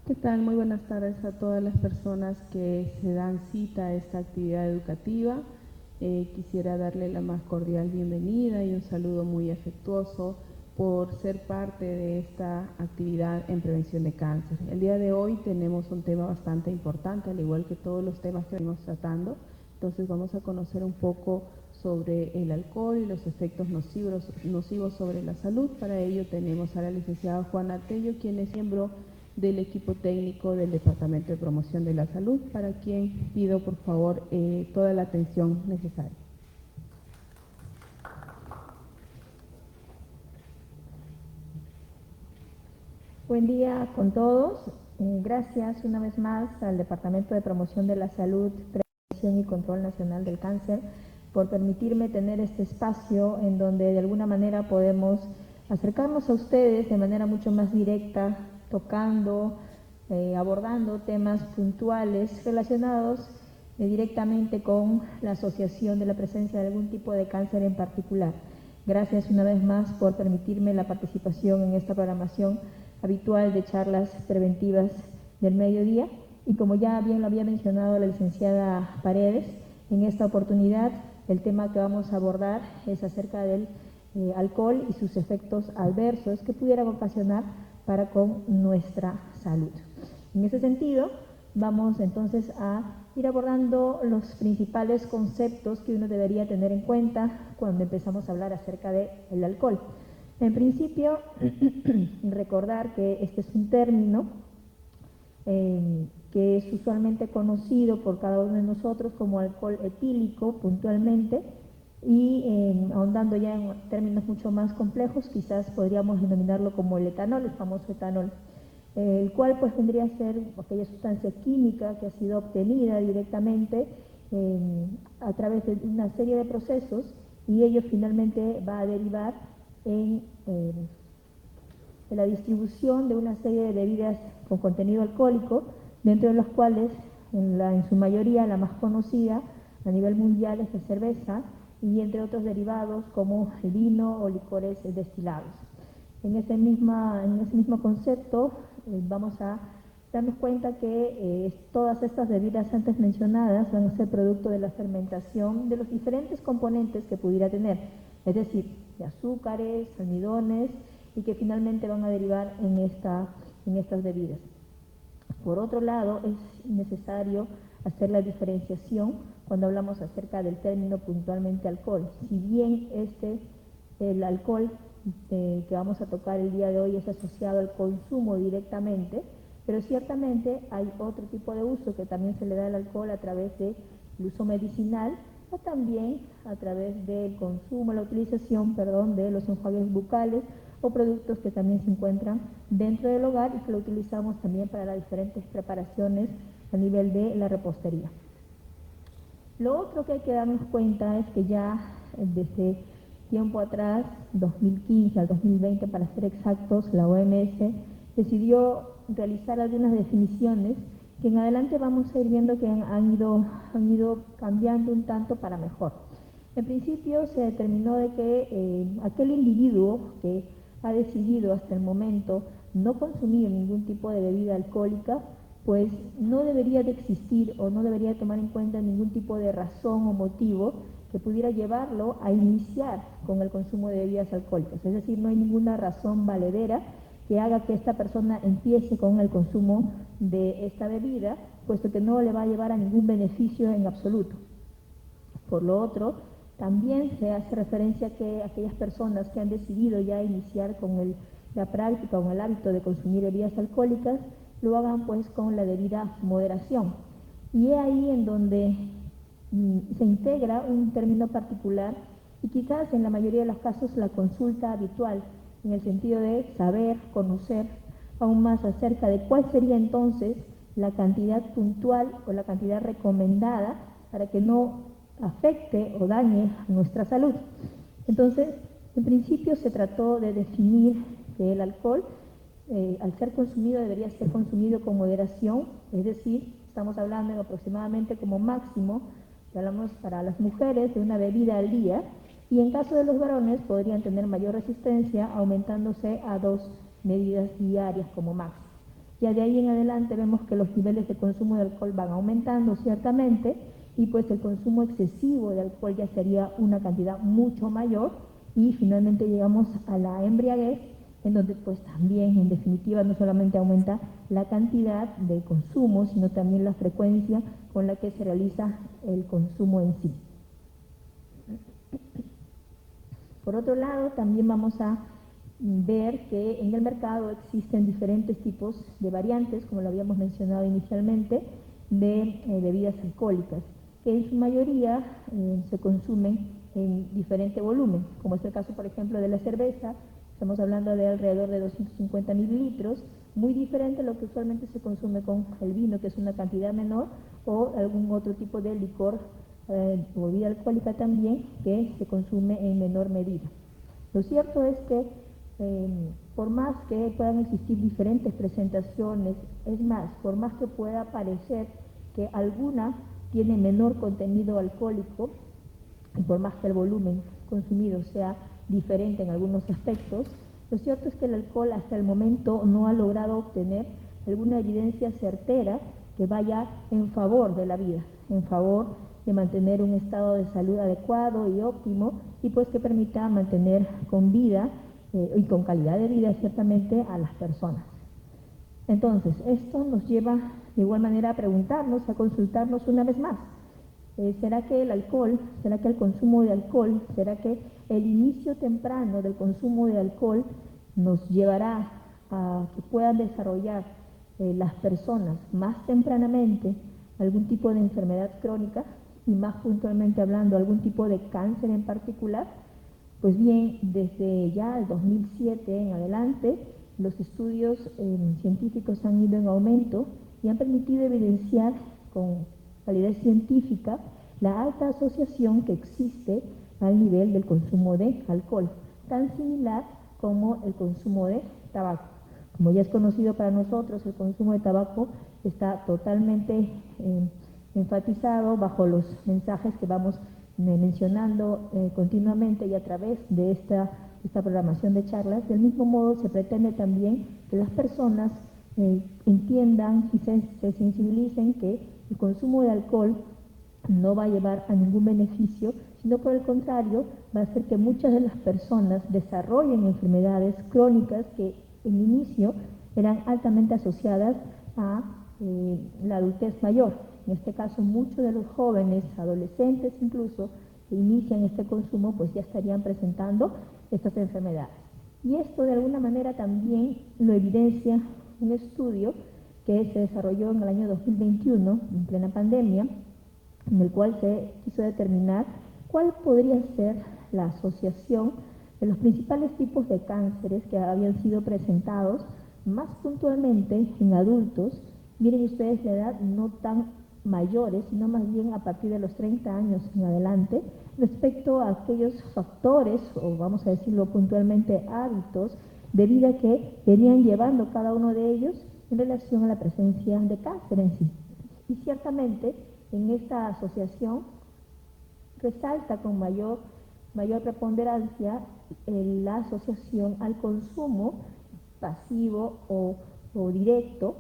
¿Qué tal? Muy buenas tardes a todas las personas que se dan cita a esta actividad educativa. Quisiera darle la más cordial bienvenida y un saludo muy afectuoso por ser parte de esta actividad en prevención de cáncer. El día de hoy tenemos un tema bastante importante, al igual que todos los temas que venimos tratando. Entonces vamos a conocer un poco sobre el alcohol y los efectos nocivos sobre la salud. Para ello tenemos a la licenciada Juana Tello, quien es miembro del equipo técnico del Departamento de Promoción de la Salud, para quien pido por favor toda la atención necesaria. Buen día con todos. Gracias una vez más al Departamento de Promoción de la Salud, Prevención y Control Nacional del Cáncer por permitirme tener este espacio en donde de alguna manera podemos acercarnos a ustedes de manera mucho más directa, tocando, abordando temas puntuales relacionados directamente con la asociación de la presencia de algún tipo de cáncer en particular. Gracias una vez más por permitirme la participación en esta programación habitual de charlas preventivas del mediodía. Y como ya bien lo había mencionado la licenciada Paredes, en esta oportunidad el tema que vamos a abordar es acerca del alcohol y sus efectos adversos que pudieran ocasionar para con nuestra salud. En ese sentido, vamos entonces a ir abordando los principales conceptos que uno debería tener en cuenta cuando empezamos a hablar acerca del alcohol. En principio, recordar que este es un término que es usualmente conocido por cada uno de nosotros como alcohol etílico puntualmente, y ahondando ya en términos mucho más complejos, quizás podríamos denominarlo como el etanol, el famoso etanol, el cual pues vendría a ser aquella sustancia química que ha sido obtenida directamente a través de una serie de procesos, y ello finalmente va a derivar en la distribución de una serie de bebidas con contenido alcohólico, dentro de las cuales en su mayoría la más conocida a nivel mundial es la cerveza, y entre otros derivados como el vino o licores destilados. En ese mismo concepto vamos a darnos cuenta que todas estas bebidas antes mencionadas van a ser producto de la fermentación de los diferentes componentes que pudiera tener, es decir, de azúcares, almidones, y que finalmente van a derivar en estas bebidas. Por otro lado, es necesario hacer la diferenciación cuando hablamos acerca del término puntualmente alcohol. Si bien el alcohol que vamos a tocar el día de hoy es asociado al consumo directamente, pero ciertamente hay otro tipo de uso que también se le da al alcohol a través del uso medicinal, o también a través del consumo, la utilización, de los enjuagues bucales o productos que también se encuentran dentro del hogar y que lo utilizamos también para las diferentes preparaciones a nivel de la repostería. Lo otro que hay que darnos cuenta es que ya desde tiempo atrás, 2015 al 2020 para ser exactos, la OMS decidió realizar algunas definiciones que en adelante vamos a ir viendo que han ido cambiando un tanto para mejor. En principio se determinó de que aquel individuo que ha decidido hasta el momento no consumir ningún tipo de bebida alcohólica, pues no debería de existir o no debería tomar en cuenta ningún tipo de razón o motivo que pudiera llevarlo a iniciar con el consumo de bebidas alcohólicas. Es decir, no hay ninguna razón valedera que haga que esta persona empiece con el consumo de esta bebida, puesto que no le va a llevar a ningún beneficio en absoluto. Por lo otro, también se hace referencia a que aquellas personas que han decidido ya iniciar con la práctica o el hábito de consumir bebidas alcohólicas, lo hagan pues con la debida moderación. Y es ahí en donde se integra un término particular y quizás en la mayoría de los casos la consulta habitual, en el sentido de saber, conocer aún más acerca de cuál sería entonces la cantidad puntual o la cantidad recomendada para que no afecte o dañe nuestra salud. Entonces, en principio se trató de definir que el alcohol, al ser consumido, debería ser consumido con moderación, es decir, estamos hablando de aproximadamente como máximo, si hablamos para las mujeres, de una bebida al día, y en caso de los varones podrían tener mayor resistencia, aumentándose a 2 medidas diarias como máximo. Ya de ahí en adelante vemos que los niveles de consumo de alcohol van aumentando ciertamente y pues el consumo excesivo de alcohol ya sería una cantidad mucho mayor y finalmente llegamos a la embriaguez, en donde pues también en definitiva no solamente aumenta la cantidad de consumo, sino también la frecuencia con la que se realiza el consumo en sí. Por otro lado, también vamos a ver que en el mercado existen diferentes tipos de variantes, como lo habíamos mencionado inicialmente, de bebidas alcohólicas, que en su mayoría se consumen en diferente volumen, como es el caso, por ejemplo, de la cerveza. Estamos hablando de alrededor de 250 mililitros, muy diferente a lo que usualmente se consume con el vino, que es una cantidad menor, o algún otro tipo de licor o bebida alcohólica también, que se consume en menor medida. Lo cierto es que por más que puedan existir diferentes presentaciones, es más, por más que pueda parecer que alguna tiene menor contenido alcohólico, y por más que el volumen consumido sea diferente en algunos aspectos, lo cierto es que el alcohol hasta el momento no ha logrado obtener alguna evidencia certera que vaya en favor de la vida, en favor de mantener un estado de salud adecuado y óptimo y pues que permita mantener con vida y con calidad de vida ciertamente a las personas. Entonces, esto nos lleva de igual manera a preguntarnos, a consultarnos una vez más. ¿Será que el alcohol, será que el consumo de alcohol, será que el inicio temprano del consumo de alcohol nos llevará a que puedan desarrollar las personas más tempranamente algún tipo de enfermedad crónica y más puntualmente hablando algún tipo de cáncer en particular? Pues bien, desde ya el 2007 en adelante, los estudios científicos han ido en aumento y han permitido evidenciar con validez científica la alta asociación que existe al nivel del consumo de alcohol, tan similar como el consumo de tabaco. Como ya es conocido para nosotros, el consumo de tabaco está totalmente enfatizado bajo los mensajes que vamos mencionando continuamente y a través de esta programación de charlas. Del mismo modo, se pretende también que las personas entiendan y se sensibilicen que el consumo de alcohol no va a llevar a ningún beneficio, sino por el contrario, va a hacer que muchas de las personas desarrollen enfermedades crónicas que en inicio eran altamente asociadas a la adultez mayor. En este caso, muchos de los jóvenes, adolescentes incluso, que inician este consumo, pues ya estarían presentando estas enfermedades. Y esto de alguna manera también lo evidencia un estudio que se desarrolló en el año 2021, en plena pandemia, en el cual se quiso determinar cuál podría ser la asociación de los principales tipos de cánceres que habían sido presentados más puntualmente en adultos. Miren ustedes la edad no tan mayores, sino más bien a partir de los 30 años en adelante, respecto a aquellos factores, o vamos a decirlo puntualmente, hábitos de vida que venían llevando cada uno de ellos en relación a la presencia de cáncer en sí. Y ciertamente en esta asociación resalta con mayor preponderancia la asociación al consumo pasivo o directo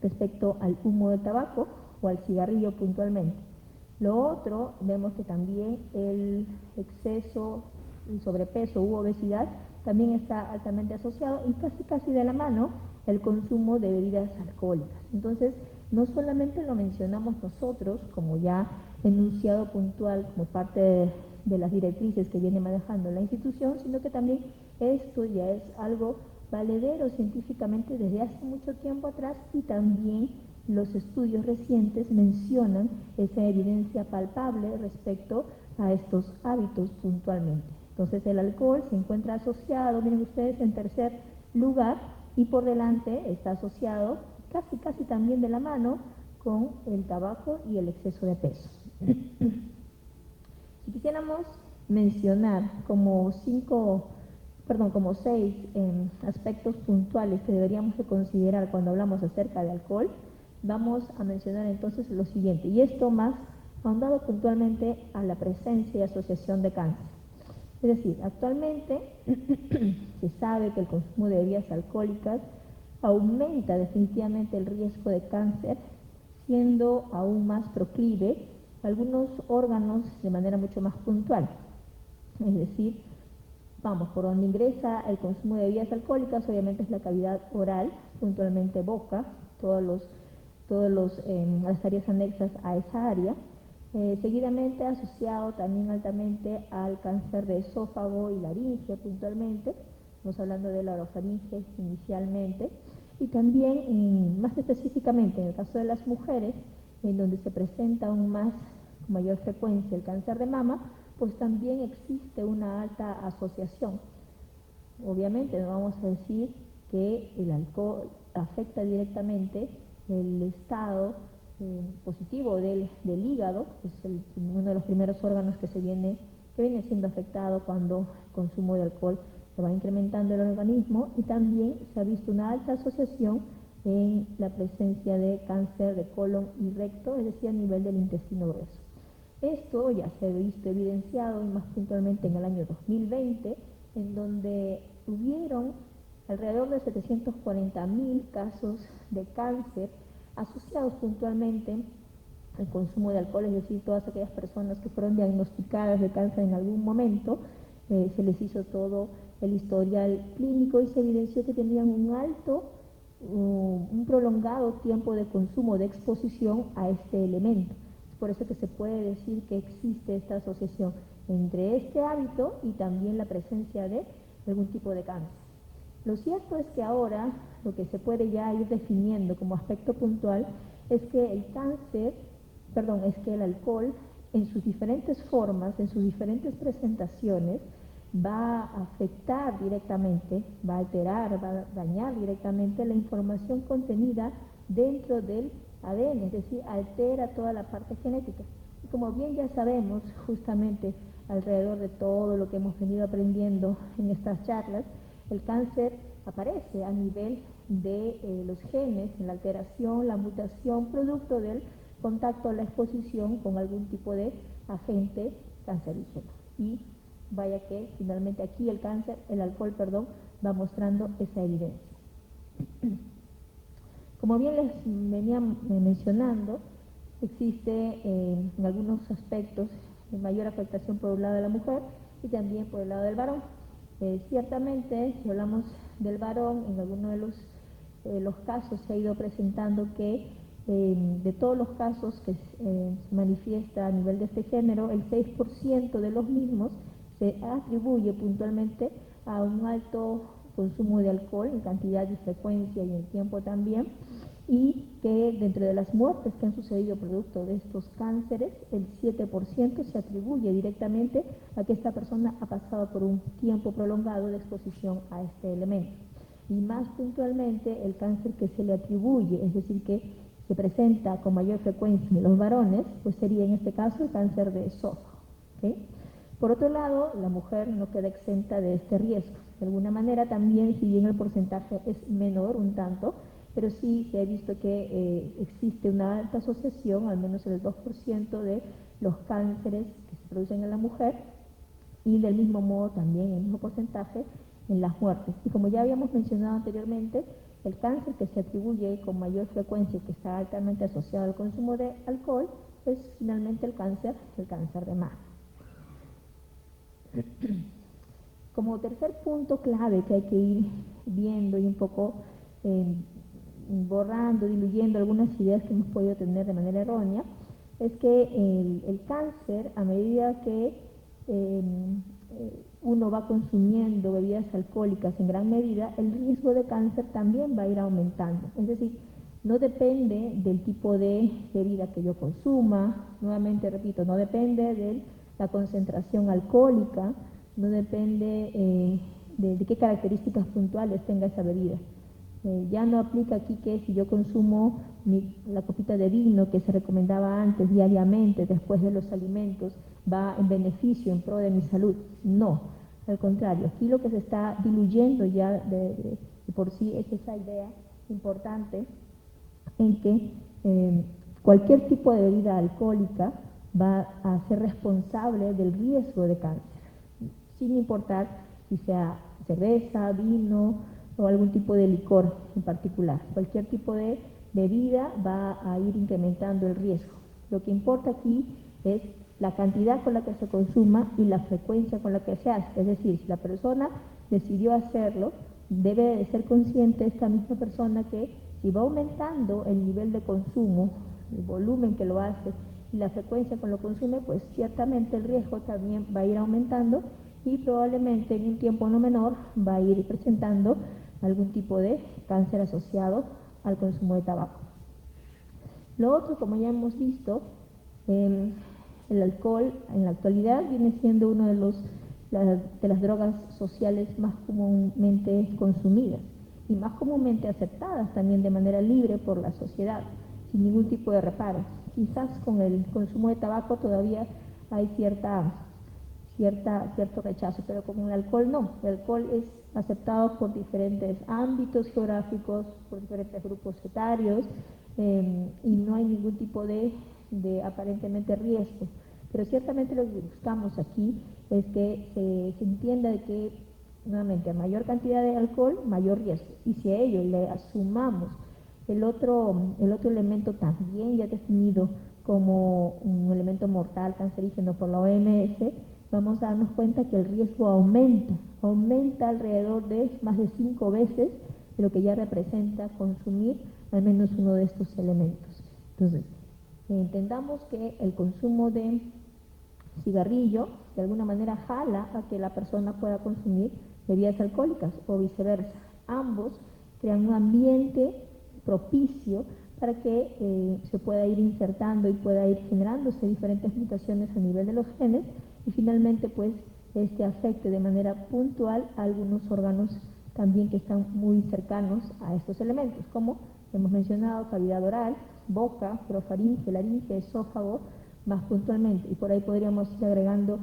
respecto al humo de tabaco o al cigarrillo puntualmente. Lo otro, vemos que también el exceso, el sobrepeso u obesidad también está altamente asociado y casi de la mano el consumo de bebidas alcohólicas. Entonces, no solamente lo mencionamos nosotros como ya enunciado puntual como parte de las directrices que viene manejando la institución, sino que también esto ya es algo valedero científicamente desde hace mucho tiempo atrás y también los estudios recientes mencionan esa evidencia palpable respecto a estos hábitos puntualmente. Entonces el alcohol se encuentra asociado, miren ustedes, en tercer lugar y por delante está asociado casi tambi6 de la mano con el tabaco y el exceso de peso. Si quisiéramos mencionar como 6 aspectos puntuales que deberíamos de considerar cuando hablamos acerca de alcohol, vamos a mencionar entonces lo siguiente, y esto más ahondado puntualmente a la presencia y asociación de cáncer. Es decir, actualmente se sabe que el consumo de bebidas alcohólicas aumenta definitivamente el riesgo de cáncer, siendo aún más proclive algunos órganos de manera mucho más puntual. Es decir, vamos, por donde ingresa el consumo de bebidas alcohólicas, obviamente es la cavidad oral, puntualmente boca, las áreas anexas a esa área, seguidamente asociado también altamente al cáncer de esófago y laringe puntualmente, estamos hablando de la orofaringe inicialmente, y también más específicamente en el caso de las mujeres, en donde se presenta aún más, con mayor frecuencia el cáncer de mama, pues también existe una alta asociación. Obviamente no vamos a decir que el alcohol afecta directamente el estado positivo del hígado, que es uno de los primeros órganos que viene siendo afectado cuando el consumo de alcohol se va incrementando el organismo, y también se ha visto una alta asociación en la presencia de cáncer de colon y recto, es decir, a nivel del intestino grueso. Esto ya se ha visto evidenciado y más puntualmente en el año 2020, en donde hubieron alrededor de 740.000 casos de cáncer asociados puntualmente al consumo de alcohol, es decir, todas aquellas personas que fueron diagnosticadas de cáncer en algún momento, se les hizo todo el historial clínico y se evidenció que tenían un prolongado tiempo de consumo, de exposición a este elemento. Es por eso que se puede decir que existe esta asociación entre este hábito y también la presencia de algún tipo de cáncer. Lo cierto es que ahora lo que se puede ya ir definiendo como aspecto puntual es que es que el alcohol en sus diferentes formas, en sus diferentes presentaciones, va a afectar directamente, va a alterar, va a dañar directamente la información contenida dentro del ADN, es decir, altera toda la parte genética. Y como bien ya sabemos, justamente alrededor de todo lo que hemos venido aprendiendo en estas charlas, el cáncer aparece a nivel de los genes, en la alteración, la mutación, producto del contacto o la exposición con algún tipo de agente cancerígeno. Y vaya que finalmente aquí el alcohol, va mostrando esa evidencia. Como bien les venía mencionando, existe en algunos aspectos mayor afectación por un lado de la mujer y también por el lado del varón. Ciertamente, si hablamos del varón, en algunos de los casos se ha ido presentando que de todos los casos que se manifiesta a nivel de este género, el 6% de los mismos se atribuye puntualmente a un alto consumo de alcohol en cantidad y frecuencia y en tiempo también, y que dentro de las muertes que han sucedido producto de estos cánceres, el 7% se atribuye directamente a que esta persona ha pasado por un tiempo prolongado de exposición a este elemento. Y más puntualmente, el cáncer que se le atribuye, es decir, que se presenta con mayor frecuencia en los varones, pues sería en este caso el cáncer de esófago. ¿Okay? Por otro lado, la mujer no queda exenta de este riesgo. De alguna manera también, si bien el porcentaje es menor un tanto, pero sí se ha visto que existe una alta asociación, al menos el 2% de los cánceres que se producen en la mujer, y del mismo modo también el mismo porcentaje en las muertes. Y como ya habíamos mencionado anteriormente, el cáncer que se atribuye con mayor frecuencia y que está altamente asociado al consumo de alcohol es finalmente el cáncer de mama. Como tercer punto clave que hay que ir viendo y un poco borrando, diluyendo algunas ideas que hemos podido tener de manera errónea, es que el cáncer, a medida que uno va consumiendo bebidas alcohólicas en gran medida, el riesgo de cáncer también va a ir aumentando. Es decir, no depende del tipo de bebida que yo consuma, nuevamente repito, no depende de la concentración alcohólica, no depende de qué características puntuales tenga esa bebida. Ya no aplica aquí que si yo consumo la copita de vino que se recomendaba antes diariamente después de los alimentos, va en beneficio, en pro de mi salud. No, al contrario, aquí lo que se está diluyendo ya de por sí es esa idea importante en que cualquier tipo de bebida alcohólica va a ser responsable del riesgo de cáncer, sin importar si sea cerveza, vino, o algún tipo de licor en particular. Cualquier tipo de bebida va a ir incrementando el riesgo. Lo que importa aquí es la cantidad con la que se consuma y la frecuencia con la que se hace. Es decir, si la persona decidió hacerlo, debe de ser consciente esta misma persona que si va aumentando el nivel de consumo, el volumen que lo hace y la frecuencia con lo que consume, pues ciertamente el riesgo también va a ir aumentando y probablemente en un tiempo no menor va a ir presentando algún tipo de cáncer asociado al consumo de tabaco. Lo otro, como ya hemos visto, el alcohol en la actualidad viene siendo una de las drogas sociales más comúnmente consumidas y más comúnmente aceptadas también de manera libre por la sociedad, sin ningún tipo de reparo. Quizás con el consumo de tabaco todavía hay cierto rechazo, pero con el alcohol no. El alcohol es aceptado por diferentes ámbitos geográficos, por diferentes grupos etarios, y no hay ningún tipo de aparentemente riesgo. Pero ciertamente lo que buscamos aquí es que se entienda de que, nuevamente, a mayor cantidad de alcohol, mayor riesgo. Y si a ello le sumamos el otro elemento también ya definido como un elemento mortal cancerígeno por la OMS, vamos a darnos cuenta que el riesgo aumenta alrededor de más de 5 veces de lo que ya representa consumir al menos uno de estos elementos. Entonces, entendamos que el consumo de cigarrillo de alguna manera jala a que la persona pueda consumir bebidas alcohólicas o viceversa. Ambos crean un ambiente propicio para que se pueda ir insertando y pueda ir generándose diferentes mutaciones a nivel de los genes y finalmente pues afecte de manera puntual a algunos órganos también que están muy cercanos a estos elementos, como hemos mencionado, cavidad oral, boca, orofaringe, laringe, esófago, más puntualmente. Y por ahí podríamos ir agregando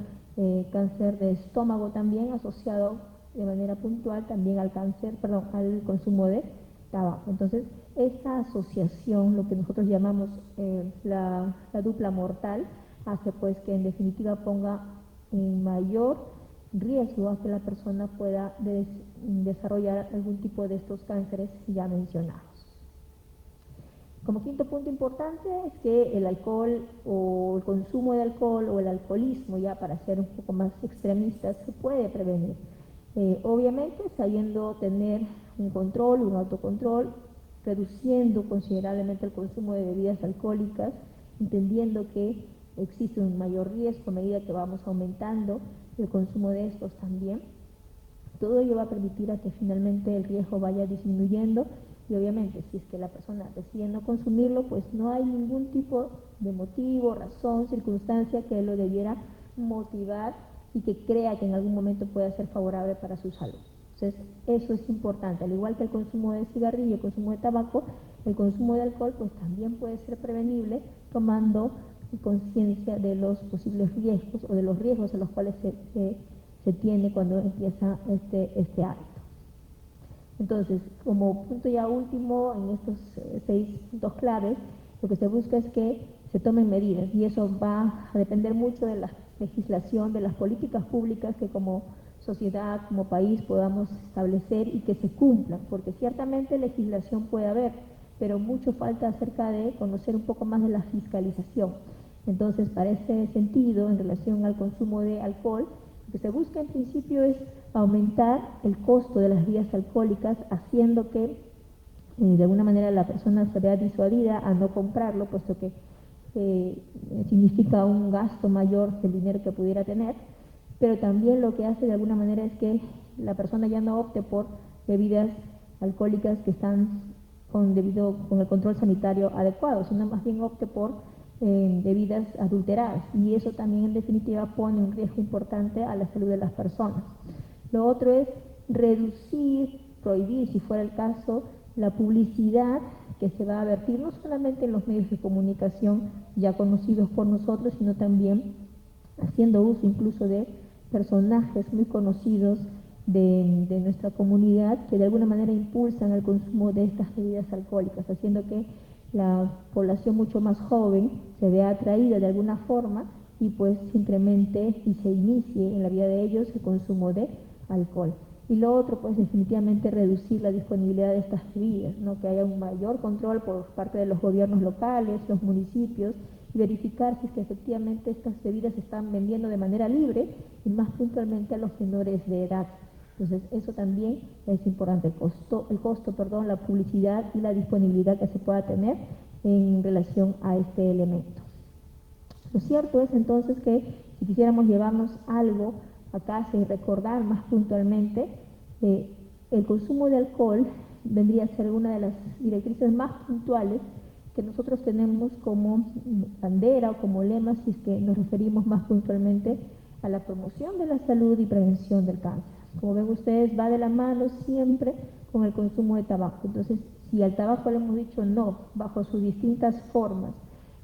cáncer de estómago también asociado de manera puntual también al al consumo de tabaco. Entonces, esta asociación, lo que nosotros llamamos la dupla mortal, hace pues que en definitiva ponga en mayor riesgo a que la persona pueda desarrollar algún tipo de estos cánceres ya mencionados. Como quinto punto importante es que el alcohol o el consumo de alcohol o el alcoholismo, ya para ser un poco más extremistas, se puede prevenir. Obviamente sabiendo tener un control, un autocontrol, reduciendo considerablemente el consumo de bebidas alcohólicas, entendiendo que existe un mayor riesgo a medida que vamos aumentando el consumo de estos también. Todo ello va a permitir a que finalmente el riesgo vaya disminuyendo y obviamente si es que la persona decide no consumirlo, pues no hay ningún tipo de motivo, razón, circunstancia que lo debiera motivar y que crea que en algún momento pueda ser favorable para su salud. Entonces, eso es importante. Al igual que el consumo de cigarrillo, el consumo de tabaco, el consumo de alcohol pues también puede ser prevenible tomando conciencia de los posibles riesgos o de los riesgos a los cuales se tiene cuando empieza este hábito. Entonces, como punto ya último, en estos 6 puntos claves, lo que se busca es que se tomen medidas y eso va a depender mucho de la legislación, de las políticas públicas que como sociedad, como país podamos establecer y que se cumplan, porque ciertamente legislación puede haber, pero mucho falta acerca de conocer un poco más de la fiscalización. Entonces, para ese sentido, en relación al consumo de alcohol, lo que se busca en principio es aumentar el costo de las bebidas alcohólicas, haciendo que de alguna manera la persona se vea disuadida a no comprarlo, puesto que significa un gasto mayor del dinero que pudiera tener, pero también lo que hace de alguna manera es que la persona ya no opte por bebidas alcohólicas que están con el control sanitario adecuado, sino más bien opte por bebidas adulteradas, y eso también en definitiva pone un riesgo importante a la salud de las personas. Lo otro es reducir, prohibir, si fuera el caso, la publicidad que se va a vertir no solamente en los medios de comunicación ya conocidos por nosotros, sino también haciendo uso incluso de personajes muy conocidos de nuestra comunidad que de alguna manera impulsan el consumo de estas bebidas alcohólicas, haciendo que la población mucho más joven se vea atraída de alguna forma y pues se incremente y se inicie en la vida de ellos el consumo de alcohol. Y lo otro, pues definitivamente reducir la disponibilidad de estas bebidas, ¿no? Que haya un mayor control por parte de los gobiernos locales, los municipios, y verificar si es que efectivamente estas bebidas se están vendiendo de manera libre y más puntualmente a los menores de edad. Entonces, eso también es importante, el costo, la publicidad y la disponibilidad que se pueda tener en relación a este elemento. Lo cierto es entonces que si quisiéramos llevarnos algo a casa y recordar más puntualmente, el consumo de alcohol vendría a ser una de las directrices más puntuales que nosotros tenemos como bandera o como lema si es que nos referimos más puntualmente a la promoción de la salud y prevención del cáncer. Como ven ustedes, va de la mano siempre con el consumo de tabaco. Entonces, si al tabaco le hemos dicho no, bajo sus distintas formas,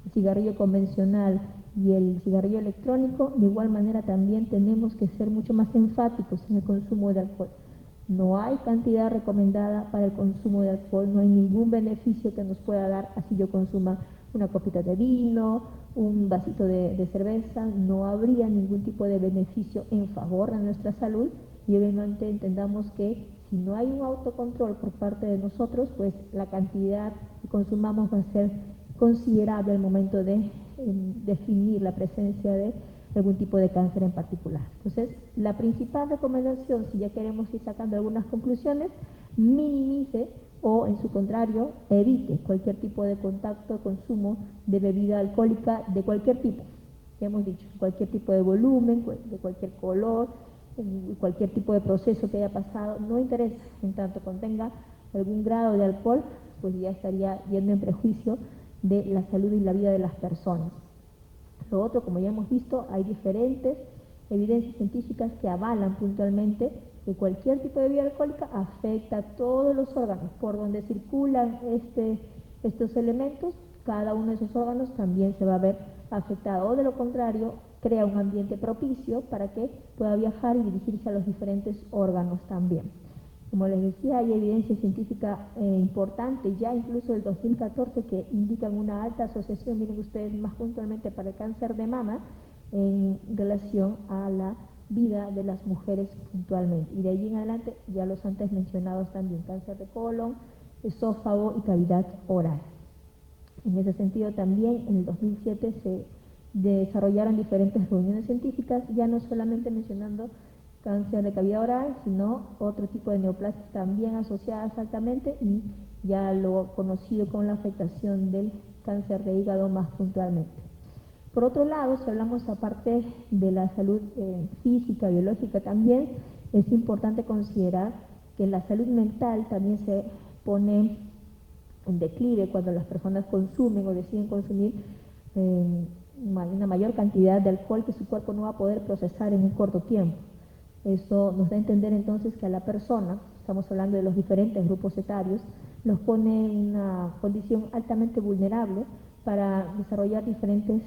el cigarrillo convencional y el cigarrillo electrónico, de igual manera también tenemos que ser mucho más enfáticos en el consumo de alcohol. No hay cantidad recomendada para el consumo de alcohol, no hay ningún beneficio que nos pueda dar así yo consuma una copita de vino, un vasito de cerveza, no habría ningún tipo de beneficio en favor de nuestra salud y obviamente entendamos que si no hay un autocontrol por parte de nosotros, pues la cantidad que consumamos va a ser considerable al momento de definir la presencia de algún tipo de cáncer en particular. Entonces, la principal recomendación, si ya queremos ir sacando algunas conclusiones, minimice o, en su contrario, evite cualquier tipo de contacto o consumo de bebida alcohólica de cualquier tipo. Ya hemos dicho, cualquier tipo de volumen, de cualquier color, cualquier tipo de proceso que haya pasado, no interesa, en tanto contenga algún grado de alcohol, pues ya estaría yendo en prejuicio de la salud y la vida de las personas. Lo otro, como ya hemos visto, hay diferentes evidencias científicas que avalan puntualmente que cualquier tipo de bebida alcohólica afecta a todos los órganos por donde circulan estos elementos, cada uno de esos órganos también se va a ver afectado, o de lo contrario, crea un ambiente propicio para que pueda viajar y dirigirse a los diferentes órganos también. Como les decía, hay evidencia científica importante, ya incluso del 2014, que indican una alta asociación, miren ustedes, más puntualmente para el cáncer de mama, en relación a la vida de las mujeres puntualmente. Y de allí en adelante, ya los antes mencionados también, cáncer de colon, esófago y cavidad oral. En ese sentido también, en el 2007 se desarrollaron diferentes reuniones científicas, ya no solamente mencionando cáncer de cavidad oral, sino otro tipo de neoplasias también asociadas altamente y ya lo conocido con la afectación del cáncer de hígado más puntualmente. Por otro lado, si hablamos aparte de la salud física, biológica también, es importante considerar que la salud mental también se pone en declive cuando las personas consumen o deciden consumir una mayor cantidad de alcohol que su cuerpo no va a poder procesar en un corto tiempo. Eso nos da a entender entonces que a la persona, estamos hablando de los diferentes grupos etarios, los pone en una condición altamente vulnerable para desarrollar diferentes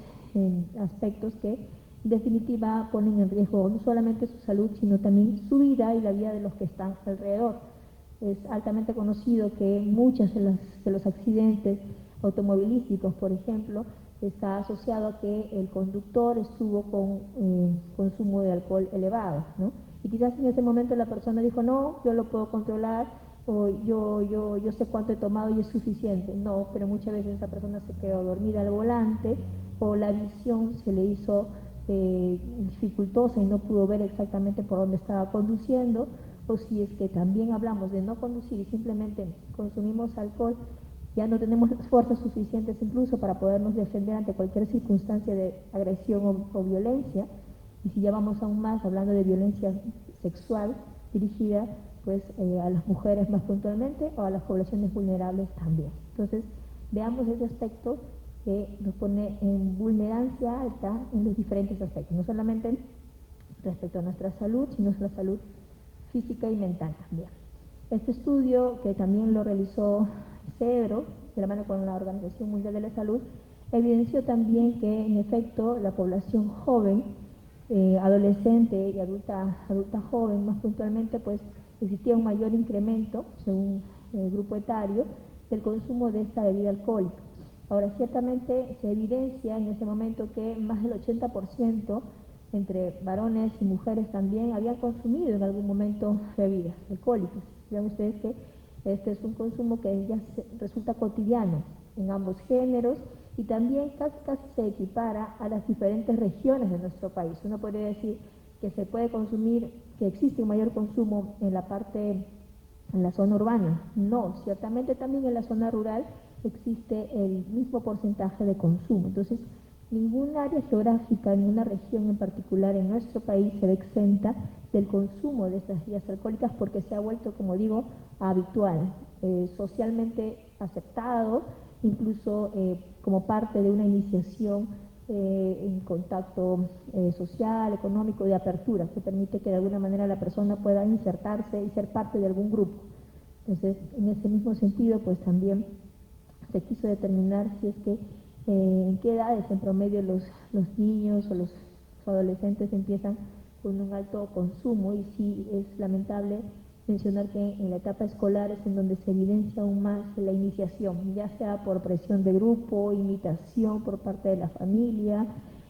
aspectos que en definitiva ponen en riesgo no solamente su salud, sino también su vida y la vida de los que están alrededor. Es altamente conocido que muchos de los accidentes automovilísticos, por ejemplo, está asociado a que el conductor estuvo con consumo de alcohol elevado, ¿no? Y quizás en ese momento la persona dijo, no, yo lo puedo controlar, o yo sé cuánto he tomado y es suficiente. No, pero muchas veces esa persona se quedó dormida al volante, o la visión se le hizo dificultosa y no pudo ver exactamente por dónde estaba conduciendo, o si es que también hablamos de no conducir y simplemente consumimos alcohol, ya no tenemos las fuerzas suficientes incluso para podernos defender ante cualquier circunstancia de agresión o violencia, y si ya vamos aún más hablando de violencia sexual dirigida pues a las mujeres más puntualmente o a las poblaciones vulnerables también. Entonces, veamos ese aspecto que nos pone en vulnerancia alta en los diferentes aspectos, no solamente respecto a nuestra salud, sino a la salud física y mental también. Este estudio, que también lo realizó CEDRO, de la mano con la Organización Mundial de la Salud, evidenció también que, en efecto, la población joven, adolescente y adulta joven, más puntualmente, pues existía un mayor incremento, según el grupo etario, del consumo de esta bebida alcohólica. Ahora, ciertamente se evidencia en ese momento que más del 80% entre varones y mujeres también habían consumido en algún momento bebidas alcohólicas. Vean ustedes que este es un consumo que ya resulta cotidiano en ambos géneros y también casi se equipara a las diferentes regiones de nuestro país. Uno podría decir que se puede consumir, que existe un mayor consumo en la zona urbana. No, ciertamente también en la zona rural existe el mismo porcentaje de consumo. Entonces, ningún área geográfica, ninguna región en particular en nuestro país se ve exenta del consumo de estas bebidas alcohólicas porque se ha vuelto, como digo, habitual, socialmente aceptado, incluso como parte de una iniciación en contacto social, económico, de apertura, que permite que de alguna manera la persona pueda insertarse y ser parte de algún grupo. Entonces, en ese mismo sentido, pues también se quiso determinar si es que en qué edades en promedio los niños o los adolescentes empiezan con un alto consumo, y sí es lamentable mencionar que en la etapa escolar es en donde se evidencia aún más la iniciación, ya sea por presión de grupo, imitación por parte de la familia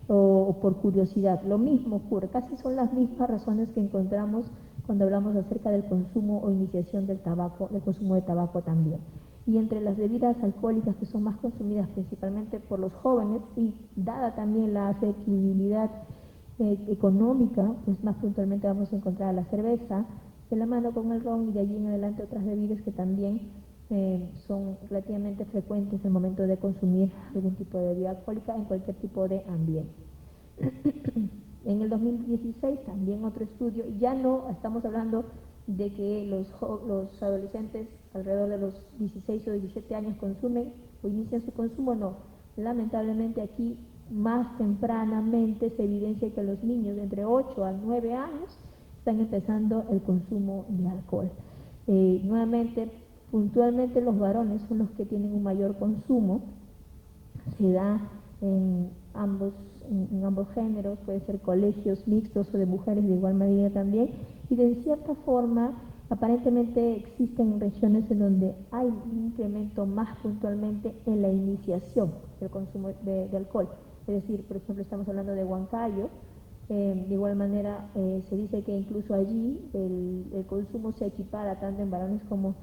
o por curiosidad. Lo mismo ocurre, casi son las mismas razones que encontramos cuando hablamos acerca del consumo o iniciación del tabaco, del consumo de tabaco también. Y entre las bebidas alcohólicas que son más consumidas principalmente por los jóvenes, y dada también la asequibilidad económica, pues más puntualmente vamos a encontrar a la cerveza, de la mano con el ron, y de allí en adelante otras bebidas que también son relativamente frecuentes al momento de consumir algún tipo de bebida alcohólica en cualquier tipo de ambiente. En el 2016 también otro estudio, ya no estamos hablando de que los adolescentes alrededor de los 16 o 17 años consumen o inician su consumo, no. Lamentablemente aquí más tempranamente se evidencia que los niños de entre 8 a 9 años están empezando el consumo de alcohol. Nuevamente, puntualmente los varones son los que tienen un mayor consumo, se da en ambos géneros, puede ser colegios mixtos o de mujeres de igual medida también, y de cierta forma aparentemente existen regiones en donde hay un incremento más puntualmente en la iniciación del consumo de alcohol. Es decir, por ejemplo, estamos hablando de Huancayo, de igual manera se dice que incluso allí el consumo se equipara tanto en varones como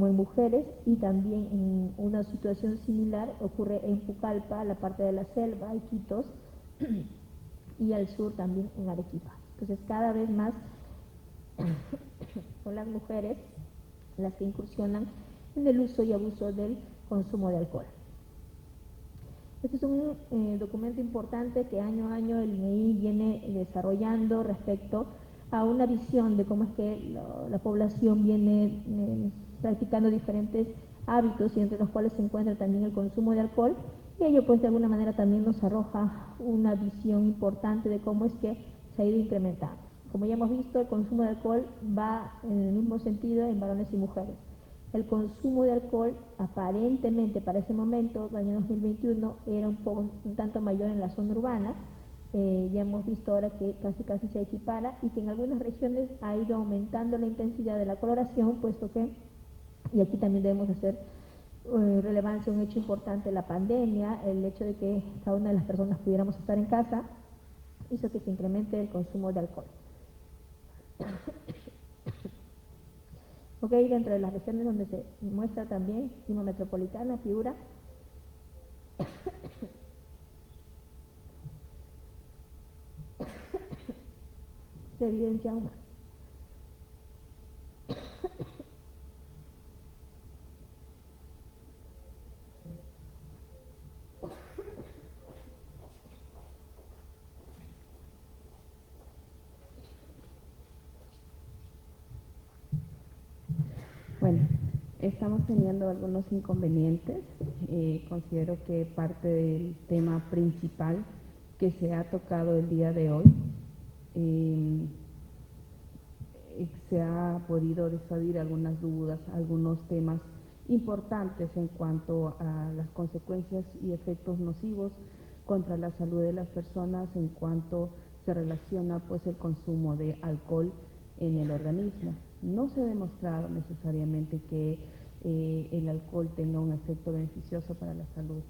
en mujeres, y también en una situación similar ocurre en Pucallpa, la parte de la selva, Iquitos, y al sur también en Arequipa. Entonces cada vez más son las mujeres las que incursionan en el uso y abuso del consumo de alcohol. Este es un documento importante que año a año el INEI viene desarrollando respecto a una visión de cómo es que la población viene practicando diferentes hábitos, y entre los cuales se encuentra también el consumo de alcohol, y ello pues de alguna manera también nos arroja una visión importante de cómo es que se ha ido incrementando. Como ya hemos visto, el consumo de alcohol va en el mismo sentido en varones y mujeres. El consumo de alcohol aparentemente para ese momento, el año 2021, era un tanto mayor en la zona urbana. Ya hemos visto ahora que casi se equipara, y que en algunas regiones ha ido aumentando la intensidad de la coloración, puesto que, y aquí también debemos hacer relevancia un hecho importante, la pandemia, el hecho de que cada una de las personas pudiéramos estar en casa, hizo que se incremente el consumo de alcohol. Ok, dentro de las regiones donde se muestra también, Lima Metropolitana, Piura, se evidencia aún más. Bueno, estamos teniendo algunos inconvenientes. Considero que parte del tema principal que se ha tocado el día de hoy se ha podido disuadir algunas dudas, algunos temas importantes en cuanto a las consecuencias y efectos nocivos contra la salud de las personas en cuanto se relaciona pues el consumo de alcohol en el organismo. No se ha demostrado necesariamente que el alcohol tenga un efecto beneficioso para la salud.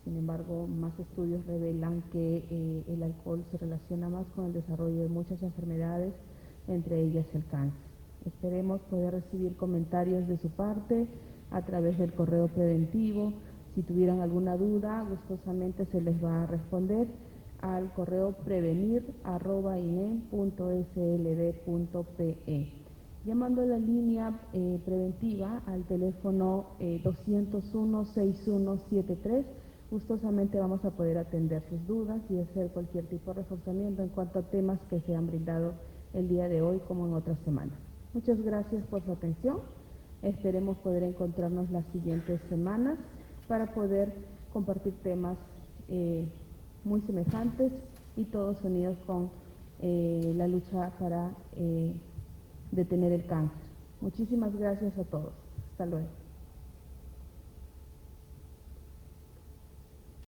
Sin embargo, más estudios revelan que el alcohol se relaciona más con el desarrollo de muchas enfermedades, entre ellas el cáncer. Esperemos poder recibir comentarios de su parte a través del correo preventivo. Si tuvieran alguna duda, gustosamente se les va a responder al correo prevenir@inem.sld.pe. Llamando a la línea preventiva al teléfono 201-6173, gustosamente vamos a poder atender sus dudas y hacer cualquier tipo de reforzamiento en cuanto a temas que se han brindado el día de hoy como en otras semanas. Muchas gracias por su atención. Esperemos poder encontrarnos las siguientes semanas para poder compartir temas muy semejantes y todos unidos con la lucha para detener el cáncer. Muchísimas gracias a todos. Hasta luego.